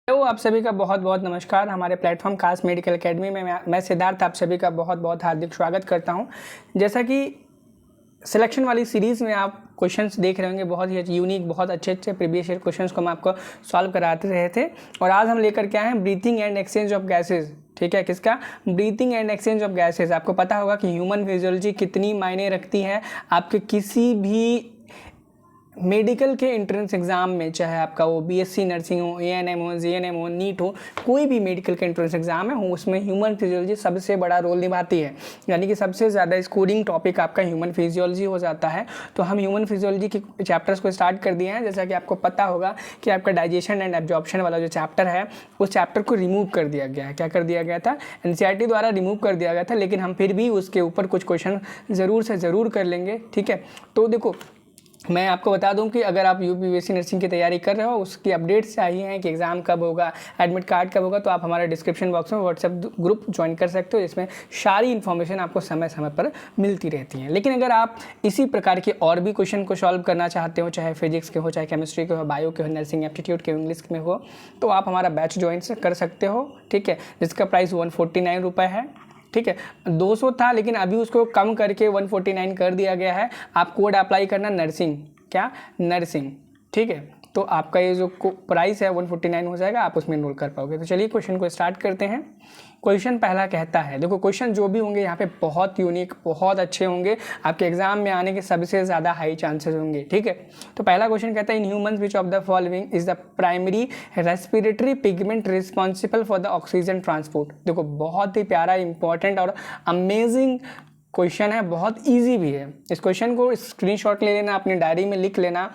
Hello, आप सभी का बहुत बहुत नमस्कार। हमारे प्लेटफॉर्म खास मेडिकल एकेडमी में मैं सिद्धार्थ आप सभी का बहुत बहुत हार्दिक स्वागत करता हूं। जैसा कि सिलेक्शन वाली सीरीज़ में आप क्वेश्चंस देख रहे होंगे, बहुत ही यूनिक, बहुत अच्छे प्रीवियस ईयर क्वेश्चंस को हम आपको सॉल्व कराते रहे थे। और आज हम लेकर के आए हैं breathing and exchange of gases. ठीक है, किसका? Breathing and exchange of gases. आपको पता होगा कि ह्यूमन फिजियोलॉजी कितनी मायने रखती है आपके किसी भी मेडिकल के एंट्रेंस एग्जाम में, चाहे आपका वो बीएससी नर्सिंग हो, एएनएम हो, जीएनएम हो, नीट हो, कोई भी मेडिकल के एंट्रेंस एग्जाम है उसमें ह्यूमन फिजियोलॉजी सबसे बड़ा रोल निभाती है। यानी कि सबसे ज़्यादा स्कोरिंग टॉपिक आपका ह्यूमन फिजियोलॉजी हो जाता है। तो हम ह्यूमन फिजियोलॉजी के चैप्टर्स को स्टार्ट कर दिए हैं। जैसा कि आपको पता होगा कि आपका डाइजेशन एंड एब्जॉर्प्शन वाला जो चैप्टर है उस चैप्टर को रिमूव कर दिया गया है। क्या कर दिया गया था? एनसीईआरटी द्वारा रिमूव कर दिया गया था, लेकिन हम फिर भी उसके ऊपर कुछ क्वेश्चन ज़रूर से ज़रूर कर लेंगे। ठीक है, तो देखो, मैं आपको बता दूं कि अगर आप यूपीएससी नर्सिंग की तैयारी कर रहे हो, उसकी अपडेट्स चाहिए हैं कि एग्ज़ाम कब होगा, एडमिट कार्ड कब होगा, तो आप हमारे डिस्क्रिप्शन बॉक्स में व्हाट्सएप ग्रुप ज्वाइन कर सकते हो। इसमें सारी इन्फॉर्मेशन आपको समय समय पर मिलती रहती है। लेकिन अगर आप इसी प्रकार के और भी क्वेश्चन को सॉल्व करना चाहते हो, चाहे फिजिक्स के हो, चाहे केमिस्ट्री के हो, बायो के हो, नर्सिंग एप्टीट्यूड के, इंग्लिश में हो, तो आप हमारा बैच ज्वाइन कर सकते हो। ठीक है, जिसका प्राइस 149 रुपये है। ठीक है, 200 था लेकिन अभी उसको कम करके 149 कर दिया गया है। आप कोड अप्लाई करना नर्सिंग, क्या? नर्सिंग। ठीक है, तो आपका ये जो प्राइस है 149 हो जाएगा, आप उसमें एनरोल कर पाओगे। तो चलिए क्वेश्चन को स्टार्ट करते हैं। क्वेश्चन पहला कहता है, देखो क्वेश्चन जो भी होंगे यहाँ पे बहुत यूनिक, बहुत अच्छे होंगे, आपके एग्जाम में आने के सबसे ज़्यादा हाई चांसेस होंगे। ठीक है, तो पहला क्वेश्चन कहता है, in humans which of the following is the primary respiratory pigment responsible for the oxygen transport. देखो बहुत ही प्यारा, इंपॉर्टेंट और अमेजिंग क्वेश्चन है, बहुत ईजी भी है। इस क्वेश्चन को स्क्रीनशॉट ले लेना, अपनी डायरी में लिख लेना,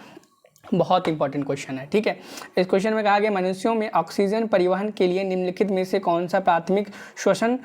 बहुत इंपॉर्टेंट क्वेश्चन है। ठीक है, इस क्वेश्चन में कहा गया, मनुष्यों में ऑक्सीजन परिवहन के लिए निम्नलिखित में से कौन सा प्राथमिक श्वसन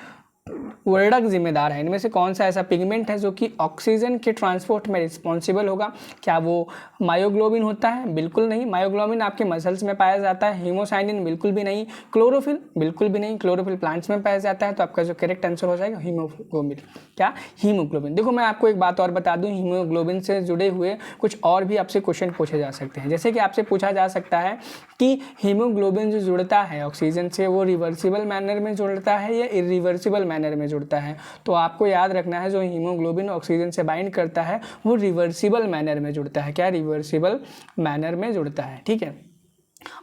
वर्णक जिम्मेदार है? इनमें से कौन सा ऐसा पिगमेंट है जो कि ऑक्सीजन के ट्रांसपोर्ट में रिस्पॉन्सिबल होगा? क्या वो मायोग्लोबिन होता है? बिल्कुल नहीं। मायोग्लोबिन आपके मसल्स में पाया जाता है। हीमोसाइनिन बिल्कुल भी नहीं। क्लोरोफिल बिल्कुल भी नहीं। क्लोरोफिल प्लांट्स में पाया जाता है। तो आपका जो करेक्ट आंसर हो जाएगा हीमोग्लोबिन। क्या? हीमोग्लोबिन। देखो मैं आपको एक बात और बता दूं, हीमोग्लोबिन से जुड़े हुए कुछ और भी आपसे क्वेश्चन पूछे जा सकते हैं। जैसे कि आपसे पूछा जा सकता है कि हीमोग्लोबिन जो जुड़ता है ऑक्सीजन से, वो रिवर्सिबल मैनर में जुड़ता है या इरिवर्सिबल मैनर में जुड़ता है? तो आपको याद रखना है, जो हीमोग्लोबिन ऑक्सीजन से बाइंड करता है वो रिवर्सिबल मैनर में जुड़ता है। क्या? रिवर्सिबल मैनर में जुड़ता है। ठीक है,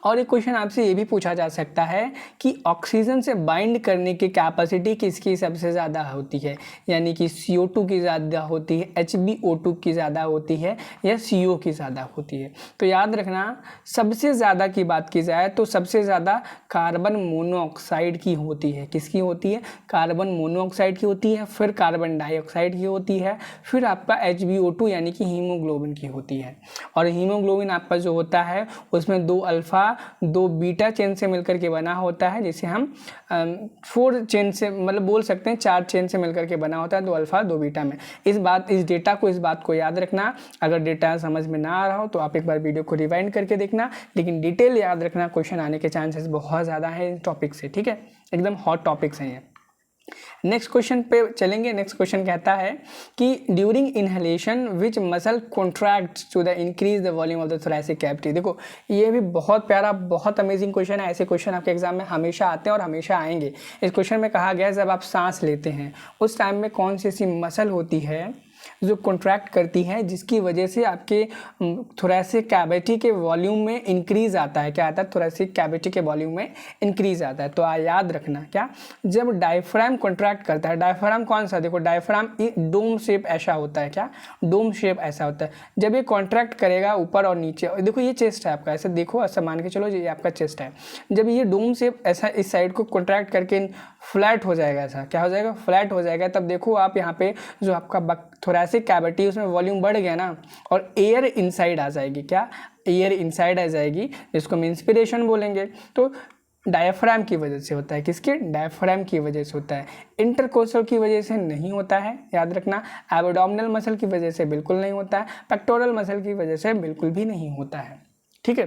और एक क्वेश्चन आपसे ये भी पूछा जा सकता है कि ऑक्सीजन से बाइंड करने की कैपेसिटी किसकी सबसे ज़्यादा होती है? यानी कि CO2 की ज़्यादा होती है, HbO2 की ज़्यादा होती है, या CO की ज़्यादा होती है? तो याद रखना, सबसे ज़्यादा की बात की जाए तो सबसे ज़्यादा कार्बन मोनोऑक्साइड की होती है। किसकी होती है? कार्बन मोनोऑक्साइड की होती है, फिर कार्बन डाइऑक्साइड की होती है, फिर आपका HbO2 यानी कि हीमोग्लोबिन की होती है। और हीमोग्लोबिन आपका जो होता है उसमें 2 अल्फा 2 बीटा चेन से मिलकर के बना होता है, जिसे हम 4 चेन से, मतलब बोल सकते हैं 4 चेन से मिलकर के बना होता है, 2 अल्फा 2 बीटा में। इस बात को याद रखना। अगर डेटा समझ में ना आ रहा हो तो आप एक बार वीडियो को रिवाइंड करके देखना, लेकिन डिटेल याद रखना, क्वेश्चन आने के चांसेस बहुत ज़्यादा है इस टॉपिक से। ठीक है, एकदम हॉट टॉपिक्स हैं ये। नेक्स्ट क्वेश्चन पे चलेंगे। नेक्स्ट क्वेश्चन कहता है कि during inhalation which muscle contracts to the increase the volume of the thoracic cavity. देखो ये भी बहुत प्यारा, बहुत अमेजिंग क्वेश्चन है। ऐसे क्वेश्चन आपके एग्जाम में हमेशा आते हैं और हमेशा आएंगे। इस क्वेश्चन में कहा गया है, जब आप सांस लेते हैं उस टाइम में कौन सी ऐसी मसल होती है जो कॉन्ट्रैक्ट करती है, जिसकी वजह से आपके थोरैसिक कैविटी के वॉल्यूम में इंक्रीज आता है? क्या आता है? थोरैसिक कैविटी के वॉल्यूम में इंक्रीज आता है। तो याद रखना, क्या? जब डायफ्राम कॉन्ट्रैक्ट करता है, डायफ्राम कौन सा? देखो डायफ्राम डोम शेप ऐसा होता है। क्या? डोम शेप ऐसा होता है। जब ये कॉन्ट्रैक्ट करेगा ऊपर और नीचे, देखो ये चेस्ट है आपका, ऐसे देखो, ऐसा मान के चलो ये आपका चेस्ट है। जब ये डोम शेप ऐसा इस साइड को कॉन्ट्रैक्ट करके फ्लैट हो जाएगा, ऐसा क्या हो जाएगा? फ्लैट हो जाएगा। तब देखो आप यहाँ पे जो आपका थोरैसिक कैविटी, उसमें वॉल्यूम बढ़ गया ना, और एयर इनसाइड आ जाएगी। क्या? एयर इनसाइड आ जाएगी, जिसको हम इंस्पिरेशन बोलेंगे। तो डायफ्राम की वजह से होता है। किसके? डायफ्राम की वजह से होता है। इंटरकोस्टल की वजह से नहीं होता है, याद रखना। एब्डोमिनल मसल की वजह से बिल्कुल नहीं होता है। पेक्टोरल मसल की वजह से बिल्कुल भी नहीं होता है। ठीक है,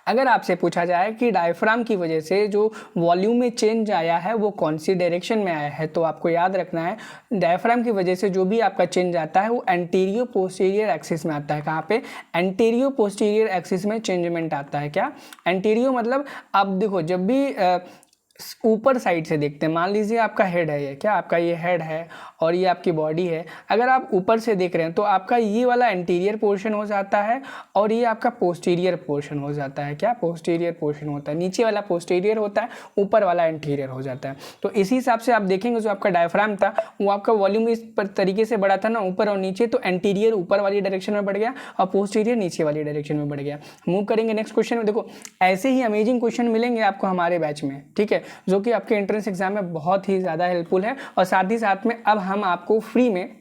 अगर आपसे पूछा जाए कि डायफ्राम की वजह से जो वॉल्यूम में चेंज आया है वो कौन सी डायरेक्शन में आया है, तो आपको याद रखना है डायफ्राम की वजह से जो भी आपका चेंज आता है वो एंटीरियो पोस्टीरियर एक्सिस में आता है। कहाँ पे? एंटीरियो पोस्टीरियर एक्सिस में चेंजमेंट आता है। क्या? एंटीरियो मतलब आप देखो जब भी ऊपर साइड से देखते हैं, मान लीजिए आपका हेड है, ये क्या आपका ये हेड है और ये आपकी बॉडी है, अगर आप ऊपर से देख रहे हैं तो आपका ये वाला एंटीरियर पोर्शन हो जाता है और ये आपका पोस्टीरियर पोर्शन हो जाता है। क्या? पोस्टीरियर पोर्शन होता है, नीचे वाला पोस्टीरियर होता है, ऊपर वाला एंटीरियर हो जाता है। तो इसी हिसाब से आप देखेंगे जो आपका डायफ्राम था वो आपका वॉल्यूम इस तरीके से बढ़ा था ना, ऊपर और नीचे, तो एंटीरियर ऊपर वाली डायरेक्शन में बढ़ गया और पोस्टीरियर नीचे वाली डायरेक्शन में बढ़ गया। मूव करेंगे नेक्स्ट क्वेश्चन में। देखो ऐसे ही अमेजिंग क्वेश्चन मिलेंगे आपको हमारे बैच में, ठीक है, जो कि आपके एंट्रेंस एग्जाम में बहुत ही ज़्यादा हेल्पफुल है। और साथ ही साथ में अब हम आपको फ्री में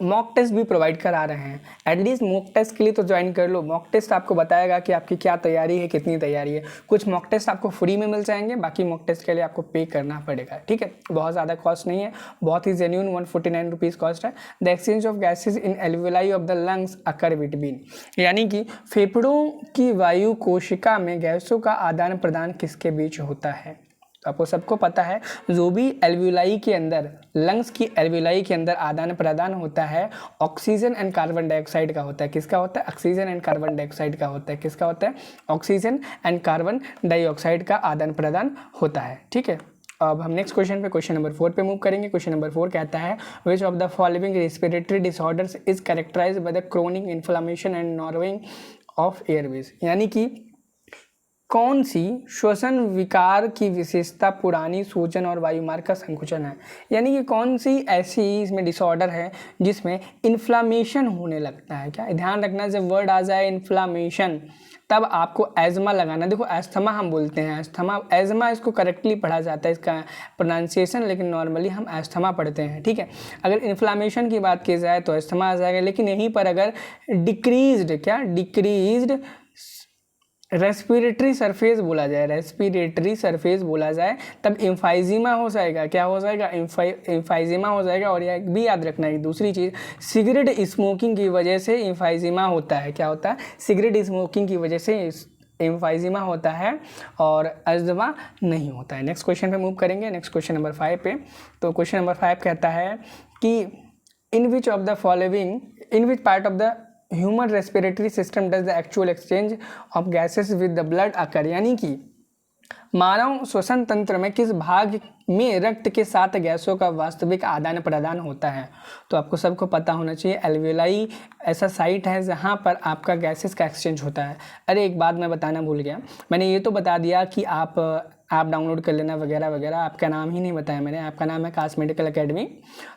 मॉक टेस्ट भी प्रोवाइड करा रहे हैं। एटलीस्ट मॉक टेस्ट के लिए तो ज्वाइन कर लो। मॉक टेस्ट आपको बताएगा कि आपकी क्या तैयारी है, कितनी तैयारी है। कुछ मॉक टेस्ट आपको फ्री में मिल जाएंगे, बाकी मॉक टेस्ट के लिए आपको पे करना पड़ेगा, ठीक है। बहुत ज़्यादा कॉस्ट नहीं है, बहुत ही जेन्यून 149 रुपीज़ कॉस्ट है। The exchange of gases in alveoli of the lungs occur between, यानी कि फेफड़ों की वायु कोशिका में गैसों का आदान प्रदान किसके बीच होता है। आपको सबको पता है जो भी एल्वियोलाई के अंदर, लंग्स की एल्वियोलाई के अंदर आदान प्रदान होता है ऑक्सीजन एंड कार्बन डाइऑक्साइड का होता है। किसका होता है? ऑक्सीजन एंड कार्बन डाइऑक्साइड का होता है। किसका होता है? ऑक्सीजन एंड कार्बन डाइऑक्साइड का आदान प्रदान होता है, ठीक है। अब हम नेक्स्ट क्वेश्चन पे, क्वेश्चन नंबर 4 पे मूव करेंगे। क्वेश्चन नंबर 4 कहता है which of the following respiratory disorders is characterized by the chronic inflammation and narrowing of airways, यानी कि कौन सी श्वसन विकार की विशेषता पुरानी सूजन और वायुमार्ग का संकुचन है। यानी कि कौन सी ऐसी इसमें डिसऑर्डर है जिसमें इन्फ्लामेशन होने लगता है। क्या ध्यान रखना, जब वर्ड आ जाए इन्फ्लामेशन तब आपको एजमा लगाना। देखो एस्थमा हम बोलते हैं, एस्थमा एजमा इसको करेक्टली पढ़ा जाता है इसका प्रोनाउंसिएशन, लेकिन नॉर्मली हम एस्थमा पढ़ते हैं, ठीक है। अगर इन्फ्लामेशन की बात की जाए तो एस्थमा आ जाएगा, लेकिन यहीं पर अगर डिक्रीज्ड, क्या डिक्रीज्ड रेस्पिरेटरी सरफेस बोला जाए, रेस्पिरेटरी सरफेस बोला जाए, तब इम्फाइजीमा हो जाएगा। क्या हो जाएगा? इम्फाइजीमा हो जाएगा। और यह भी याद रखना है दूसरी चीज़, सिगरेट स्मोकिंग की वजह से इम्फाइजीमा होता है। क्या होता है? सिगरेट स्मोकिंग की वजह से इम्फाइजीमा होता है और अस्थमा नहीं होता है। नेक्स्ट क्वेश्चन पे मूव करेंगे, नेक्स्ट क्वेश्चन नंबर 5 पे। तो क्वेश्चन नंबर 5 कहता है कि in which of the following, in which part of the human respiratory system does the actual exchange of gases with the blood occur, यानी कि मानव श्वसन तंत्र में किस भाग में रक्त के साथ गैसों का वास्तविक आदान प्रदान होता है। तो आपको सबको पता होना चाहिए एल्वियोलाई ऐसा साइट है जहां पर आपका गैसेस का एक्सचेंज होता है। अरे एक बात मैं बताना भूल गया, मैंने ये तो बता दिया कि आप डाउनलोड कर लेना वगैरह वगैरह, आपका नाम ही नहीं बताया मैंने, आपका नाम है काश मेडिकल एकेडमी।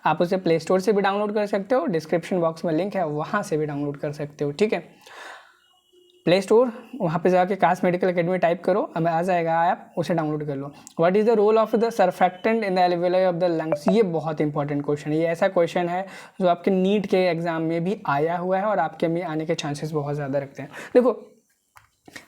आप उसे प्ले स्टोर से भी डाउनलोड कर सकते हो, डिस्क्रिप्शन बॉक्स में लिंक है वहाँ से भी डाउनलोड कर सकते हो, ठीक है। प्ले स्टोर, वहाँ पे जाके काश मेडिकल एकेडमी टाइप करो, अब आ जाएगा, आप उसे डाउनलोड कर लो। What is the role of the surfactant in the alveoli of the lungs, ये बहुत इंपॉर्टेंट क्वेश्चन है। ये ऐसा क्वेश्चन है जो आपके नीट के एग्जाम में भी आया हुआ है और आपके में आने के चांसेस बहुत ज़्यादा रखते हैं। देखो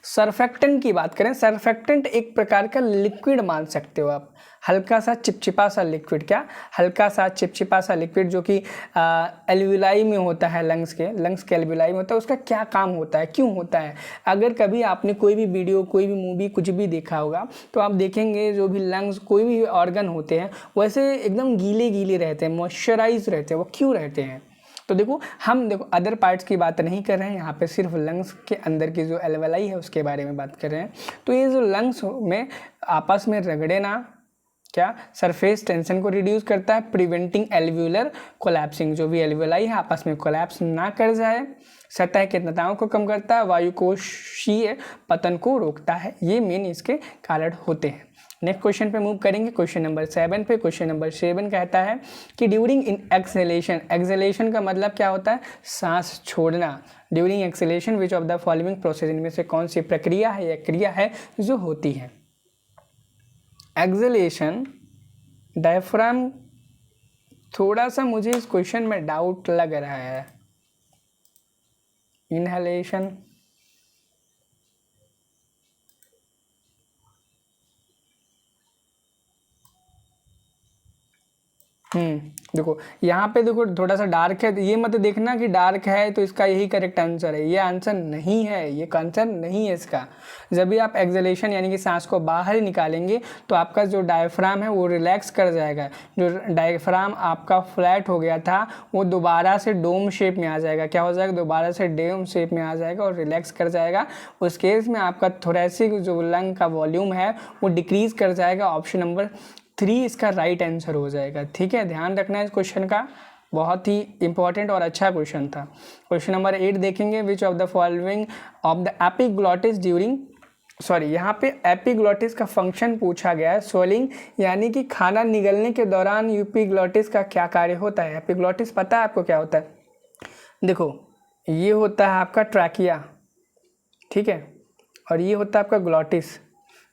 सरफेक्टेंट की बात करें, सरफेक्टेंट एक प्रकार का लिक्विड मान सकते हो आप, हल्का सा चिपचिपा सा लिक्विड। क्या? हल्का सा चिपचिपा सा लिक्विड जो कि एल्वियोलाई में होता है, लंग्स के एल्वियोलाई में होता है। उसका क्या काम होता है, क्यों होता है? अगर कभी आपने कोई भी वीडियो, कोई भी मूवी, कुछ भी देखा होगा तो आप देखेंगे जो भी लंग्स, कोई भी ऑर्गन होते हैं वैसे एकदम गीले गीले रहते हैं, मॉइस्चराइज रहते हैं। वो क्यों रहते हैं? तो देखो हम अदर पार्ट्स की बात नहीं कर रहे हैं, यहाँ पे सिर्फ लंग्स के अंदर की जो एल्वियोलाई है उसके बारे में बात कर रहे हैं। तो ये जो लंग्स में आपस में रगड़े ना, क्या सरफेस टेंशन को रिड्यूस करता है, प्रिवेंटिंग एल्वियोलर कोलैप्सिंग, जो भी एल्वियोलाई है आपस में कोलैप्स ना कर जाए, सतह के तनाव को कम करता है, वायुकोशीय पतन को रोकता है। ये मेन इसके कारण होते हैं। नेक्स्ट क्वेश्चन पे मूव करेंगे, क्वेश्चन नंबर 7 पे। क्वेश्चन नंबर 7 कहता है कि ड्यूरिंग इन एक्सहेलेशन, एक्सहेलेशन का मतलब क्या होता है? सांस छोड़ना। During exhalation which of the following process, इनमें से कौन सी प्रक्रिया है या क्रिया है जो होती है? एक्सहेलेशन, डायफ्राम, थोड़ा सा मुझे इस क्वेश्चन में डाउट लग रहा है। इनहेलेशन, देखो यहाँ पे देखो थोड़ा सा डार्क है, ये मत देखना कि डार्क है तो इसका यही करेक्ट आंसर है, ये आंसर नहीं है, ये आंसर नहीं है इसका। जब भी आप एक्सलेशन यानी कि सांस को बाहर ही निकालेंगे तो आपका जो डायफ्राम है वो रिलैक्स कर जाएगा, जो डायफ्राम आपका फ्लैट हो गया था वो दोबारा से डोम शेप में आ जाएगा। क्या हो जाएगा? दोबारा से डोम शेप में आ जाएगा और रिलैक्स कर जाएगा। उस केस में आपका थोरेसिक जो लंग का वॉल्यूम है वो डिक्रीज कर जाएगा। ऑप्शन नंबर 3 इसका राइट आंसर हो जाएगा। ठीक है, ध्यान रखना है इस क्वेश्चन का, बहुत ही इंपॉर्टेंट और अच्छा क्वेश्चन था। क्वेश्चन नंबर 8 देखेंगे, विच of the following of the epiglottis during, यहाँ पे एपिग्लॉटिस का फंक्शन पूछा गया है, स्वेलिंग यानी कि खाना निगलने के दौरान एपिग्लॉटिस का क्या कार्य होता है। एपिग्लॉटिस पता है आपको क्या होता है? देखो ये होता है आपका ट्रैकिया, ठीक है, और ये होता है आपका ग्लॉटिस।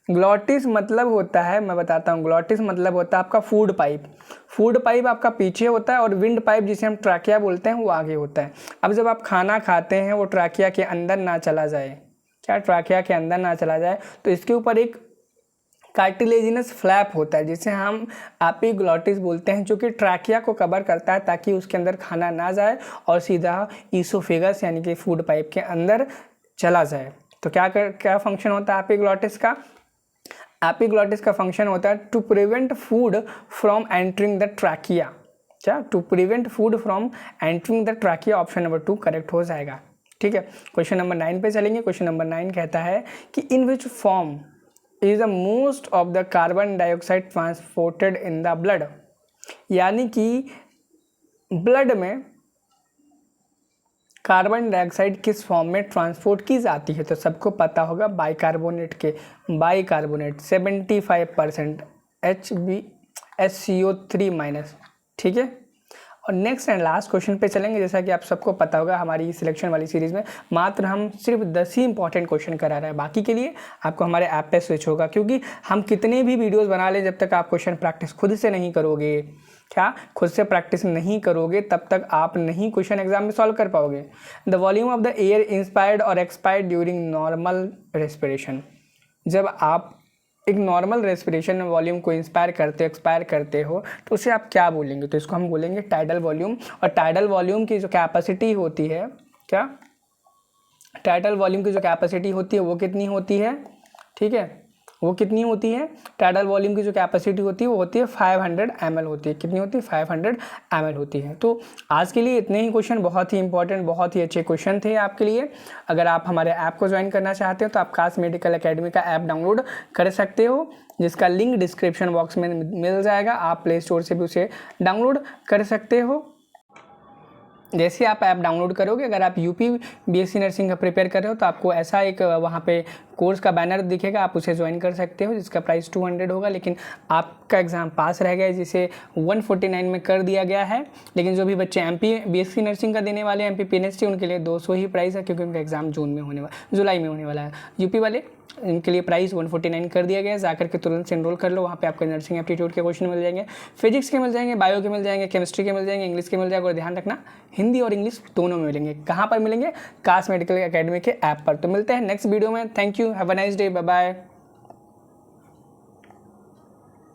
ग्लॉटिस मतलब होता है, मैं बताता हूँ, ग्लॉटिस मतलब होता है आपका फूड पाइप। फूड पाइप आपका पीछे होता है और विंड पाइप जिसे हम ट्रैकिया बोलते हैं वो आगे होता है। अब जब आप खाना खाते हैं वो ट्रैकिया के अंदर ना चला जाए, क्या ट्रैकिया के अंदर ना चला जाए, तो इसके ऊपर एक कार्टिलेजिनस फ्लैप होता है जिसे हम एपिग्लॉटिस बोलते हैं, जो कि ट्रैकिया को कवर करता है ताकि उसके अंदर खाना ना जाए और सीधा ईसोफेगस यानी कि फूड पाइप के अंदर चला जाए। तो क्या फंक्शन होता है एपिग्लॉटिस का? एपिग्लॉटिस का फंक्शन होता है to prevent food from entering the trachea. क्या? To prevent food from entering the trachea. Option number 2 correct हो जाएगा। ठीक है, क्वेश्चन नंबर 9 पे चलेंगे। क्वेश्चन नंबर 9 कहता है कि in which form is the most of the carbon dioxide transported in the blood, यानी कि ब्लड में कार्बन डाइऑक्साइड किस फॉर्म में ट्रांसपोर्ट की जाती है। तो सबको पता होगा बाइकार्बोनेट के, बाइकार्बोनेट 75% HbSCO3-। ठीक है, और नेक्स्ट एंड लास्ट क्वेश्चन पे चलेंगे। जैसा कि आप सबको पता होगा हमारी सिलेक्शन वाली सीरीज़ में मात्र हम सिर्फ 10 ही इंपॉर्टेंट क्वेश्चन करा रहे हैं, बाकी के लिए आपको हमारे ऐप पे स्विच होगा, क्योंकि हम कितने भी वीडियोस बना लें जब तक आप क्वेश्चन प्रैक्टिस खुद से नहीं करोगे, क्या खुद से प्रैक्टिस नहीं करोगे, तब तक आप नहीं क्वेश्चन एग्जाम में सॉल्व कर पाओगे। The volume of the air inspired और एक्सपायर्ड ड्यूरिंग नॉर्मल रेस्पिरेशन, जब आप एक नॉर्मल रेस्पिरेशन में वॉल्यूम को इंस्पायर करते हो, एक्सपायर करते हो, तो उसे आप क्या बोलेंगे? तो इसको हम बोलेंगे टाइडल वॉल्यूम। और टाइडल वॉल्यूम की जो कैपेसिटी होती है, क्या टाइडल वॉल्यूम की जो कैपेसिटी होती है वो कितनी होती है? ठीक है, वो कितनी होती है? टाइडल वॉल्यूम की जो कैपेसिटी होती है वो होती है 500 ml होती है। कितनी होती है? 500 ml होती है। तो आज के लिए इतने ही क्वेश्चन, बहुत ही इंपॉर्टेंट, बहुत ही अच्छे क्वेश्चन थे आपके लिए। अगर आप हमारे ऐप को ज्वाइन करना चाहते हो तो आप काश मेडिकल एकेडमी का ऐप डाउनलोड कर सकते हो, जिसका लिंक डिस्क्रिप्शन बॉक्स में मिल जाएगा। आप प्ले स्टोर से भी उसे डाउनलोड कर सकते हो। जैसे आप ऐप डाउनलोड करोगे, अगर आप यूपी बीएससी नर्सिंग का प्रिपेयर कर रहे हो तो आपको ऐसा एक वहाँ पे कोर्स का बैनर दिखेगा, आप उसे ज्वाइन कर सकते हो, जिसका प्राइस 200 होगा। लेकिन आपका एग्ज़ाम पास रह गया, जिसे 149 में कर दिया गया है। लेकिन जो भी बच्चे एमपी बीएससी नर्सिंग का देने वाले हैं, एमपी पीएनएसटी, उनके लिए 200 ही प्राइस है, क्योंकि उनका एग्ज़ाम जुलाई में होने वाला है। यूपी वाले इनके लिए प्राइस 149 कर दिया गया है। जाकर के तुरंत से एनरोल कर लो, वहाँ पे आपको नर्सिंग एप्टीट्यूड के क्वेश्चन मिल जाएंगे, फिजिक्स के मिल जाएंगे, बायो के मिल जाएंगे, केमिस्ट्री के मिल जाएंगे, इंग्लिश के मिल जाएगा। और ध्यान रखना हिंदी और इंग्लिश दोनों में मिलेंगे। कहाँ पर मिलेंगे? काश मेडिकल एकेडमी के ऐप पर। तो मिलते हैं नेक्स्ट वीडियो में। Thank you, have a nice day, bye bye.